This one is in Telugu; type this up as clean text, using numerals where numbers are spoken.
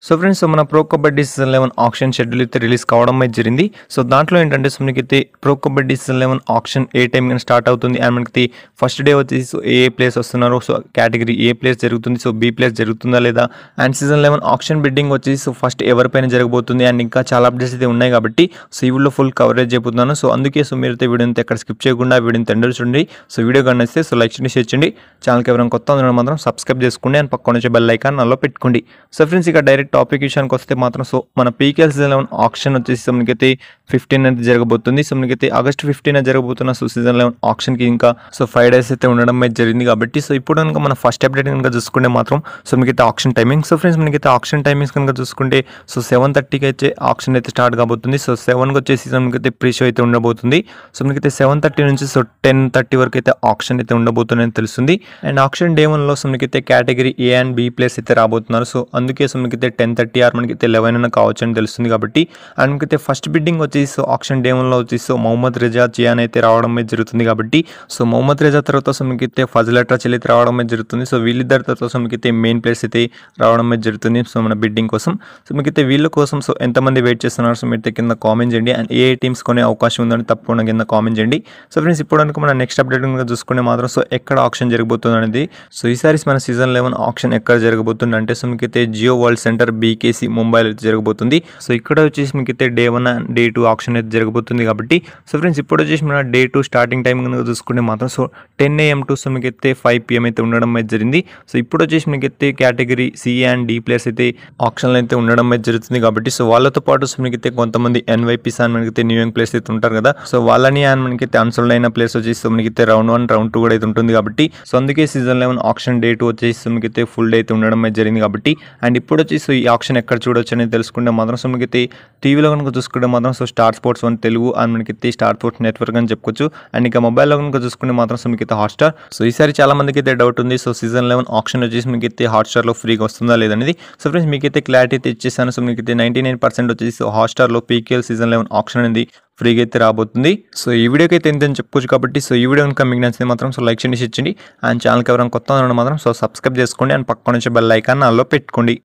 సో ఫ్రెండ్స్ మన pro kabaddi season 11 auction schedule అయితే రిలీజ్ కావడం అయితే జరిగింది. సో దాంట్లో ఏంటంటే సో మనకైతే ప్రో కబడ్డీ సీజన్ 11 ఆక్షన్ ఏ టైం కానీ స్టార్ట్ అవుతుంది అండ్ మనకి ఫస్ట్ డే వచ్చేసి సో ఏ ప్లేస్ వస్తున్నారు, సో కేటగిరీ ఏ ప్లేస్ జరుగుతుంది, సో బి ప్లేస్ జరుగుతుందా లేదా, అండ్ సీజన్ 11 ఆక్షన్ బిడ్డింగ్ వచ్చేసి సో ఫస్ట్ ఎవరిపైన జరగబోతుంది అండ్ ఇంకా చాలా అప్డేట్స్ అయితే ఉన్నాయి కాబట్టి సో ఈ వీడియోలో ఫుల్ కవరేజ్ చెబుతున్నాను. సో అందుకే సో మీరైతే వీడియోని ఎక్కడ స్కిప్ చేయకుండా వీడియోని తెండరు చూడండి. సో వీడియో కనిపిస్తే సో లైక్ చేయండి, షేర్ చేయండి. ఛానల్కి ఎవరైనా కొత్త ఉండడం మాత్రం సబ్స్క్రైబ్ చేసుకోండి అండ్ పక్కన వచ్చే బెల్ ఐకాన్ నల్లో పెట్టుకోండి. సో ఫ్రెండ్స్ ఇక డైరెక్ట్ టాపిక్ విషయానికి వస్తే మాత్రం సో మన పీకేఎల్ సీజన్ 11 ఆక్షన్ వచ్చేసి సో మనకైతే 15 అయితే జరగబోతుంది. సో మనకైతే ఆగస్ట్ 15 జరగబోతున్న సో సీజన్ 11 ఆప్షన్కి ఇంకా సో 5 days అయితే ఉండడం అయితే జరిగింది కాబట్టి సో ఇప్పుడు కనుక మన ఫస్ట్ అప్డేట్ కనుక చూసుకుంటే మాత్రం సో మనకైతే ఆప్షన్ టైమింగ్. సో ఫ్రెండ్స్ మనకైతే ఆప్షన్ టైమింగ్స్ కనుక చూసుకుంటే సో 7:30కి అయితే ఆప్షన్ అయితే స్టార్ట్ కాబోతుంది. సో 7కి వచ్చేసి మనకైతే ప్రీ షో అయితే ఉండబోతుంది. సో మనకైతే 7:30 నుంచి సో 10:30 వరకు అయితే ఆప్షన్ అయితే ఉండబోతుందని తెలుస్తుంది. అండ్ ఆప్షన్ డే 1లో సో మనకైతే category A and B place అయితే రాబోతున్నారు. సో అందుకే సో మనకైతే 10:30 ఆర్ మనకైతే 11 అయినా కావచ్చు అని తెలుస్తుంది కాబట్టి అండ్ మనకైతే ఫస్ట్ బిడ్డింగ్ వచ్చేసి సో ఆప్షన్ డే 1లో వచ్చేసి సో మొహమ్మద్ రిజా జియాన్ అయితే రావడం అయితే జరుగుతుంది కాబట్టి సో మొహమ్మద్ రిజా తర్వాత సో మనకైతే ఫజల్ అట్రా చెల్లి అయితే రావడం అయితే జరుగుతుంది. సో వీళ్ళిద్దరి తర్వాత సో మనకైతే మెయిన్ ప్లేస్ అయితే రావడం అయితే జరుగుతుంది సో మన బిడ్డింగ్ కోసం. సో మనకైతే వీళ్ళ కోసం సో ఎంతమంది వెయిట్ చేస్తున్నారు సో మీరు కింద కామెంట్ చేయండి అండ్ ఏ టీమ్స్ కొనే అవకాశం ఉందని తప్పకుండా కింద కామెంట్ చేయండి. సో ఫ్రెండ్స్ ఇప్పుడు కనుక మన నెక్స్ట్ అప్డేట్ కనుక చూసుకునే మాత్రం సో ఎక్కడ ఆప్షన్ జరగబోతుంది అనేది సో ఈసారి మన సీజన్ 11 ఆప్షన్ ఎక్కడ జరగబోతుంది అంటే సో మనకైతే జియో వరల్డ్ సెంటర్ బీకేసీ ముంబైలో జరగబోతుంది. సో ఇక్కడ వచ్చేసి మీకైతే డే 1 అండ్ డే 2 ఆప్షన్ అయితే జరగబోతుంది కాబట్టి సో ఫ్రెండ్స్ ఇప్పుడు వచ్చేసి మన డే 2 స్టార్టింగ్ టైం కనుక చూసుకుంటే మాత్రం సో 10 AM టు సో మీకైతే 5 PM అయితే ఉండడం అయితే జరిగింది. సో ఇప్పుడు వచ్చేసి మీకైతే category C and D players అయితే ఆప్షన్లో అయితే ఉండడం అయితే జరుగుతుంది కాబట్టి సో వాళ్ళతో పాటు సో మనకైతే కొంతమంది ఎన్వైపీస్ అని మనకైతే న్యూ యంగ్ ప్లేయర్స్ అయితే ఉంటారు కదా. సో వాళ్ళని అండ్ మనకైతే అన్సోల్డ్ అయిన ప్లేయర్స్ వచ్చేసి సో మనకైతే రౌండ్ 1 రౌండ్ 2 కూడా అయితే ఉంటుంది కాబట్టి సో అందుకే సీజన్ 11 ఆప్షన్ డే 2 వచ్చేసి సో మనకైతే ఫుల్ డే అయితే ఉండడం అయితే జరిగింది కాబట్టి అండ్ ఇప్పుడు వచ్చేసి సో ఈ ఆప్షన్ ఎక్కడ చూడొచ్చు అనేది తెలుసుకుంటే మాత్రం సో మనకైతే టీవీలో కనుక చూసుకుంటే మాత్రం so star sports 1 Telugu and మనకైతే స్టార్ స్పోర్ట్స్ నెట్వర్క్ అని చెప్పుకోవచ్చు అండ్ ఇంకా మొబైల్లో కనుక చూసుకుంటే మాత్రం సో మీకైతే హాట్స్టార్. సో ఈసారి చాలా మందికి అయితే డౌట్ ఉంది సో సీజన్ 11 ఆప్షన్ వచ్చేసి మీకైతే హాట్స్టార్లో ఫ్రీగా వస్తుందా లేదనేది. సో ఫ్రెండ్స్ మీకైతే క్లారిటీ అయితే ఇచ్చేసాను. సో మీకైతే 99% వచ్చేసి సో హాట్స్టార్లో పీకేఎల్ సీజన్ 11 ఆప్షన్ అనేది ఫ్రీగా అయితే రాబోతుంది. సో ఈ వీడియోకి అయితే ఎంతని చెప్పుకోవచ్చు కాబట్టి సో ఈ వీడియో కనుక మీకు నచ్చితే మాత్రం సో లైక్ చేయండి, షేర్ చేయండి అండ్ ఛానల్కి ఎవరైనా కొత్త ఉండడం మాత్రం సో సబ్స్క్రైబ్ చేసుకోండి అండ్ పక్కన నుంచి బెల్ ఐకాన్ అల్లో పెట్టుకోండి.